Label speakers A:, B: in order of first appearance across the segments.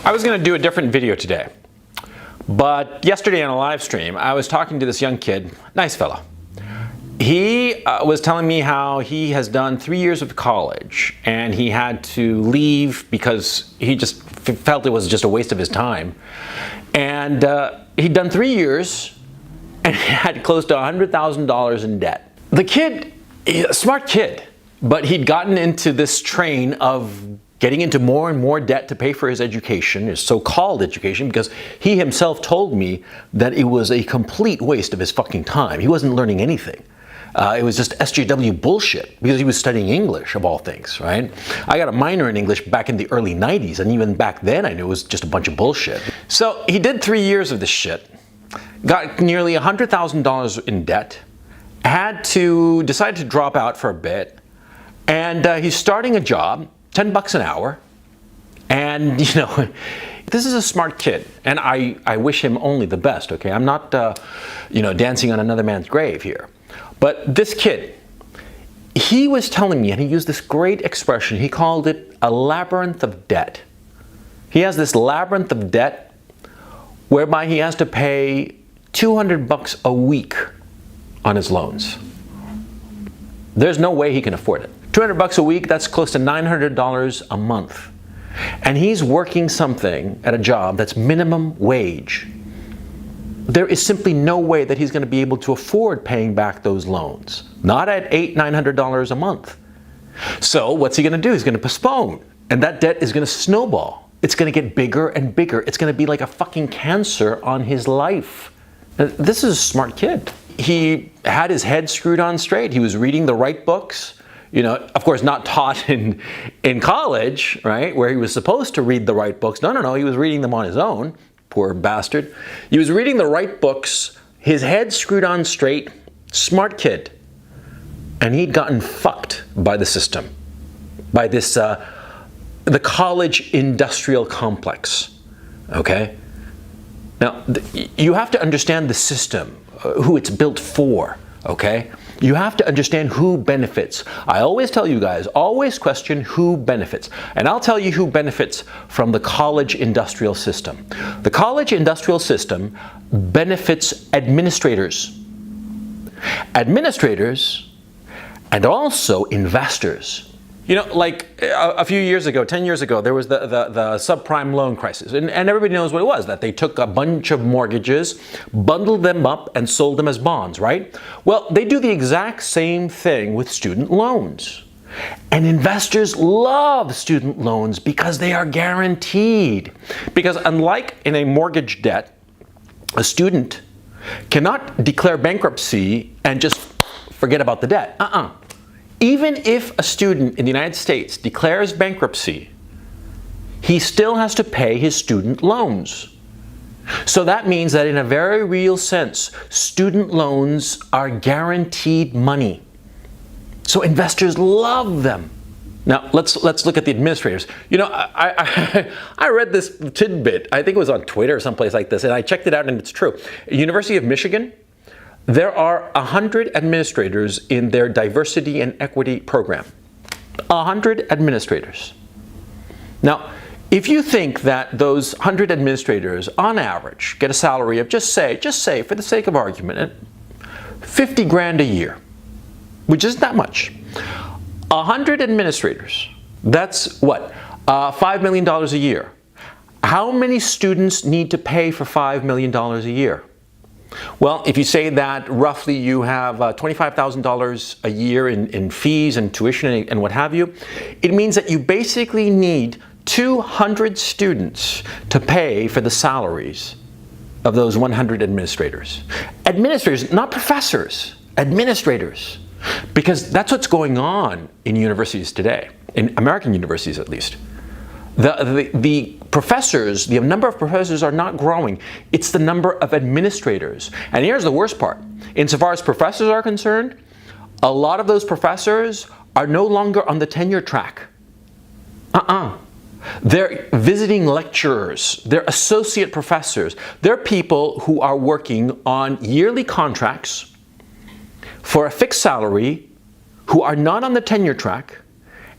A: I was going to do a different video today, but yesterday on a live stream, I was talking to this young kid, nice fella. He was telling me how he has done 3 years of college and he had to leave because he just felt it was just a waste of his time. And he'd done 3 years and he had close to $100,000 in debt. The kid, a smart kid, but he'd gotten into this train of getting into more and more debt to pay for his education, his so-called education, because he himself told me that it was a complete waste of his fucking time. He wasn't learning anything. It was just SJW bullshit because he was studying English, of all things, right? I got a minor in English back in the early 90s, and even back then I knew it was just a bunch of bullshit. So he did 3 years of this shit, got nearly $100,000 in debt, decided to drop out for a bit, and he's starting a job, 10 bucks an hour, and you know, this is a smart kid, and I wish him only the best, okay? I'm not, you know, dancing on another man's grave here. But this kid, he was telling me, and he used this great expression, he called it a labyrinth of debt. He has this labyrinth of debt whereby he has to pay 200 bucks a week on his loans. There's no way he can afford it. 200 bucks a week, that's close to $900 a month. And he's working something at a job that's minimum wage. There is simply no way that he's going to be able to afford paying back those loans. Not at $800-900 a month. So what's he going to do? He's going to postpone. And that debt is going to snowball. It's going to get bigger and bigger. It's going to be like a fucking cancer on his life. This is a smart kid. He had his head screwed on straight. He was reading the right books. You know, of course, not taught in college, right, where he was supposed to read the right books. No, he was reading them on his own. Poor bastard. He was reading the right books, his head screwed on straight, smart kid. And he'd gotten fucked by the system, by this, the college industrial complex, okay? Now, you have to understand the system, who it's built for, okay? You have to understand who benefits. I always tell you guys, always question who benefits. And I'll tell you who benefits from the college industrial system. The college industrial system benefits administrators. Administrators and also investors. You know, like a few years ago, 10 years ago, there was the subprime loan crisis. And everybody knows what it was, that they took a bunch of mortgages, bundled them up, and sold them as bonds, right? Well, they do the exact same thing with student loans. And investors love student loans because they are guaranteed. Because unlike in a mortgage debt, a student cannot declare bankruptcy and just forget about the debt. Even if a student in the United States declares bankruptcy, he still has to pay his student loans. So that means that in a very real sense, student loans are guaranteed money. So investors love them. Now, let's look at the administrators. You know, I read this tidbit, I think it was on Twitter or someplace like this, and I checked it out and it's true. University of Michigan, there are 100 administrators in their diversity and equity program. 100 administrators. Now, if you think that those 100 administrators, on average, get a salary of just say, for the sake of argument, 50 grand a year, which isn't that much. 100 administrators, that's what? $5 million a year. How many students need to pay for $5 million a year? Well, if you say that roughly you have $25,000 a year in fees and tuition and what have you, it means that you basically need 200 students to pay for the salaries of those 100 administrators. Administrators, not professors, administrators. Because that's what's going on in universities today, in American universities at least. The professors, the number of professors are not growing. It's the number of administrators. And here's the worst part. Insofar as professors are concerned, a lot of those professors are no longer on the tenure track. They're visiting lecturers. They're associate professors. They're people who are working on yearly contracts for a fixed salary, who are not on the tenure track,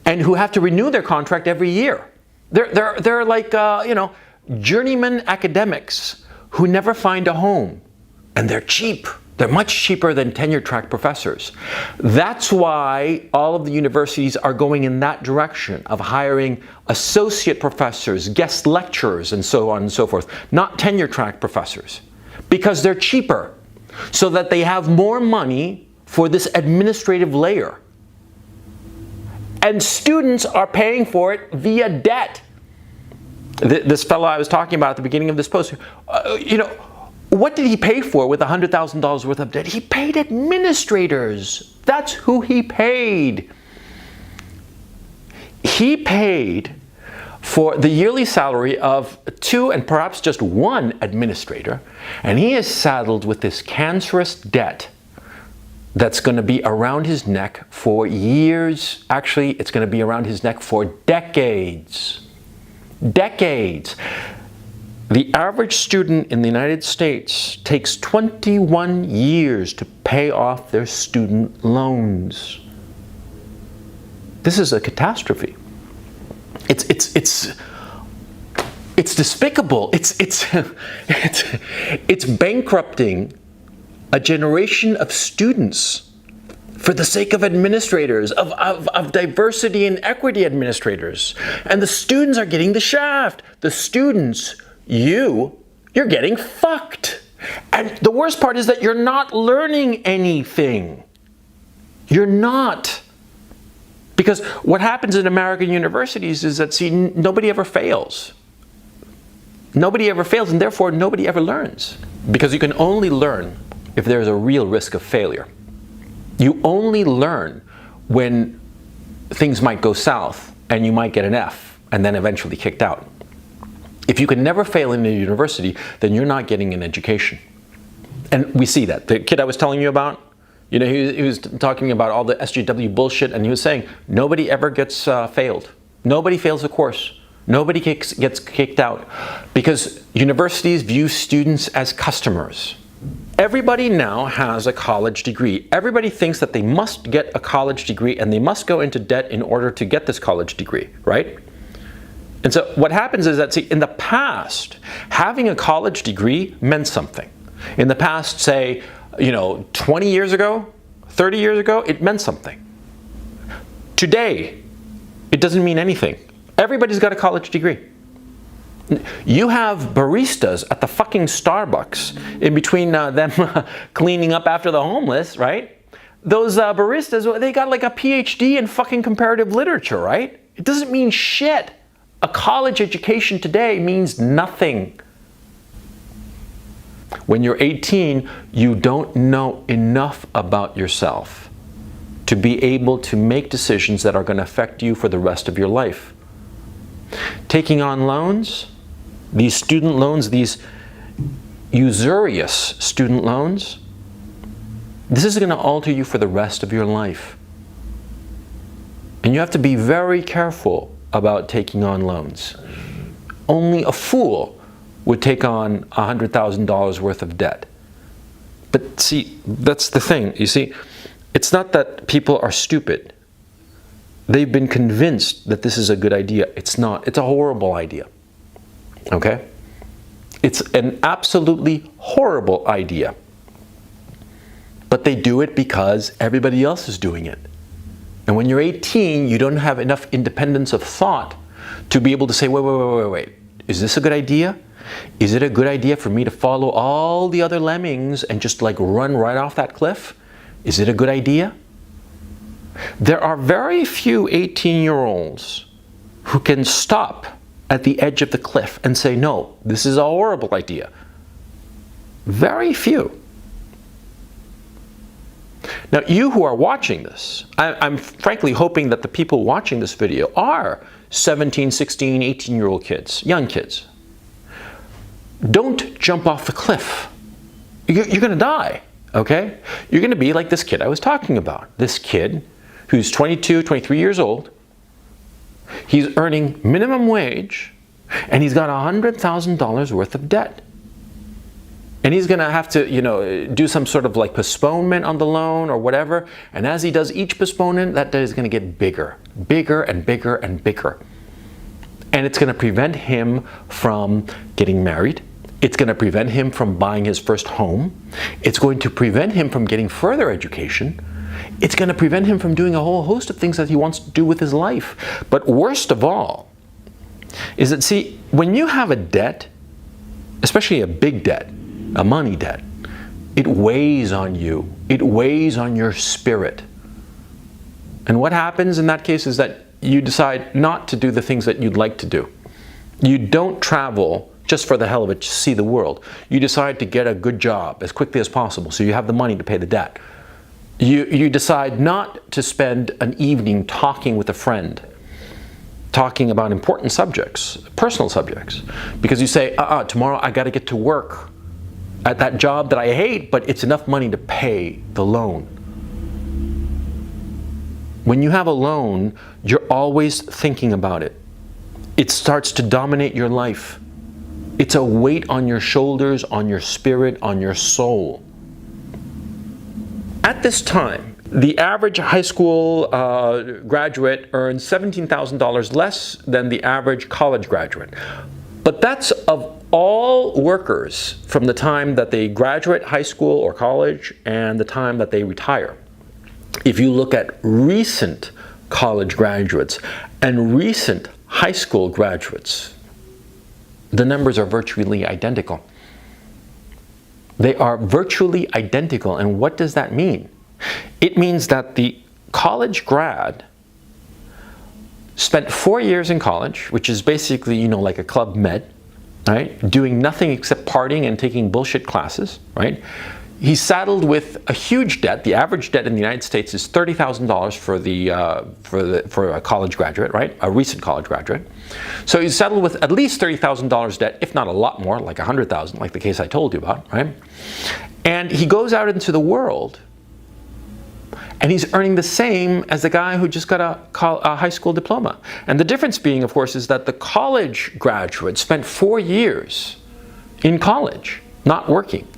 A: and who have to renew their contract every year. They're like, you know, journeyman academics who never find a home. And they're cheap. They're much cheaper than tenure-track professors. That's why all of the universities are going in that direction of hiring associate professors, guest lecturers, and so on and so forth, not tenure-track professors, because they're cheaper, so that they have more money for this administrative layer. And students are paying for it via debt. This fellow I was talking about at the beginning of this post, what did he pay for with $100,000 worth of debt? He paid administrators. That's who he paid. He paid for the yearly salary of 2 and perhaps just 1 administrator, and he is saddled with this cancerous debt that's going to be around his neck for years. Actually, it's going to be around his neck for decades. Decades. The average student in the United States takes 21 years to pay off their student loans. This is a catastrophe. It's despicable. It's bankrupting a generation of students for the sake of administrators, of diversity and equity administrators. And the students are getting the shaft. The students, you're getting fucked. And the worst part is that you're not learning anything. You're not. Because what happens in American universities is that, nobody ever fails. Nobody ever fails, and therefore nobody ever learns. Because you can only learn if there's a real risk of failure. You only learn when things might go south and you might get an F and then eventually kicked out. If you can never fail in a university, then you're not getting an education. And we see that. The kid I was telling you about, he was talking about all the SJW bullshit, and he was saying nobody ever gets failed. Nobody fails a course. Nobody gets kicked out, because universities view students as customers. Everybody now has a college degree. Everybody thinks that they must get a college degree and they must go into debt in order to get this college degree, right? And so what happens is that, in the past, having a college degree meant something. In the past, say, 20 years ago, 30 years ago, it meant something. Today, it doesn't mean anything. Everybody's got a college degree. You have baristas at the fucking Starbucks in between them cleaning up after the homeless, right? Those baristas, they got like a PhD in fucking comparative literature, right? It doesn't mean shit. A college education today means nothing. When you're 18, you don't know enough about yourself to be able to make decisions that are going to affect you for the rest of your life. Taking on loans, these student loans, these usurious student loans, this is going to alter you for the rest of your life. And you have to be very careful about taking on loans. Only a fool would take on $100,000 worth of debt. But see, that's the thing. You see, it's not that people are stupid. They've been convinced that this is a good idea. It's not. It's a horrible idea. Okay? It's an absolutely horrible idea. But they do it because everybody else is doing it. And when you're 18, you don't have enough independence of thought to be able to say, wait. Is this a good idea? Is it a good idea for me to follow all the other lemmings and just like run right off that cliff? Is it a good idea? There are very few 18-year-olds who can stop at the edge of the cliff and say, no, this is a horrible idea. Very few. Now, you who are watching this, I'm frankly hoping that the people watching this video are 17, 16, 18-year-old kids, young kids. Don't jump off the cliff. You're going to die, okay? You're going to be like this kid I was talking about. This kid who's 22, 23 years old. He's earning minimum wage, and he's got $100,000 worth of debt. And he's going to have to, do some sort of like postponement on the loan or whatever. And as he does each postponement, that debt is going to get bigger, bigger and bigger and bigger. And it's going to prevent him from getting married. It's going to prevent him from buying his first home. It's going to prevent him from getting further education. It's going to prevent him from doing a whole host of things that he wants to do with his life. But worst of all is that, see, when you have a debt, especially a big debt, a money debt, it weighs on you. It weighs on your spirit. And what happens in that case is that you decide not to do the things that you'd like to do. You don't travel just for the hell of it to see the world. You decide to get a good job as quickly as possible so you have the money to pay the debt. You decide not to spend an evening talking with a friend, talking about important subjects, personal subjects, because you say, tomorrow I got to get to work at that job that I hate, but it's enough money to pay the loan. When you have a loan, you're always thinking about it. It starts to dominate your life. It's a weight on your shoulders, on your spirit, on your soul. At this time, the average high school graduate earns $17,000 less than the average college graduate. But that's of all workers from the time that they graduate high school or college and the time that they retire. If you look at recent college graduates and recent high school graduates, the numbers are virtually identical. They are virtually identical. And what does that mean? It means that the college grad spent 4 years in college, which is basically, like a Club Med, right? Doing nothing except partying and taking bullshit classes, right? He's saddled with a huge debt. The average debt in the United States is $30,000 for a college graduate, right? A recent college graduate. So he's saddled with at least $30,000 debt, if not a lot more, like $100,000, like the case I told you about, right? And he goes out into the world, and he's earning the same as the guy who just got a high school diploma. And the difference being, of course, is that the college graduate spent 4 years in college, not working.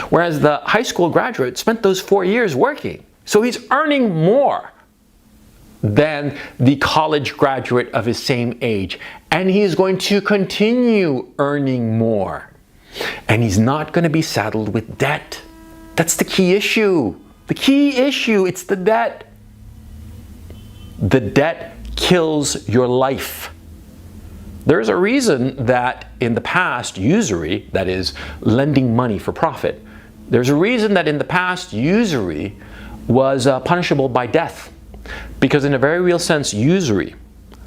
A: Whereas the high school graduate spent those 4 years working. So he's earning more than the college graduate of his same age. And he's going to continue earning more. And he's not going to be saddled with debt. That's the key issue. The key issue, it's the debt. The debt kills your life. There's a reason that in the past, usury, that is, lending money for profit, there's a reason that in the past, usury was punishable by death. Because in a very real sense, usury,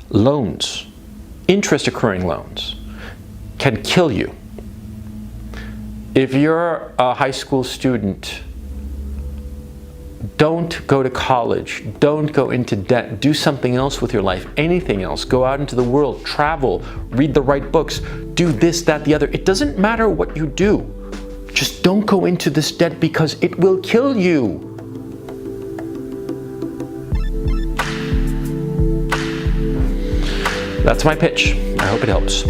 A: loans, interest-accruing loans, can kill you. If you're a high school student, don't go to college, don't go into debt, do something else with your life, anything else. Go out into the world, travel, read the right books, do this, that, the other. It doesn't matter what you do. Just don't go into this debt because it will kill you. That's my pitch. I hope it helps.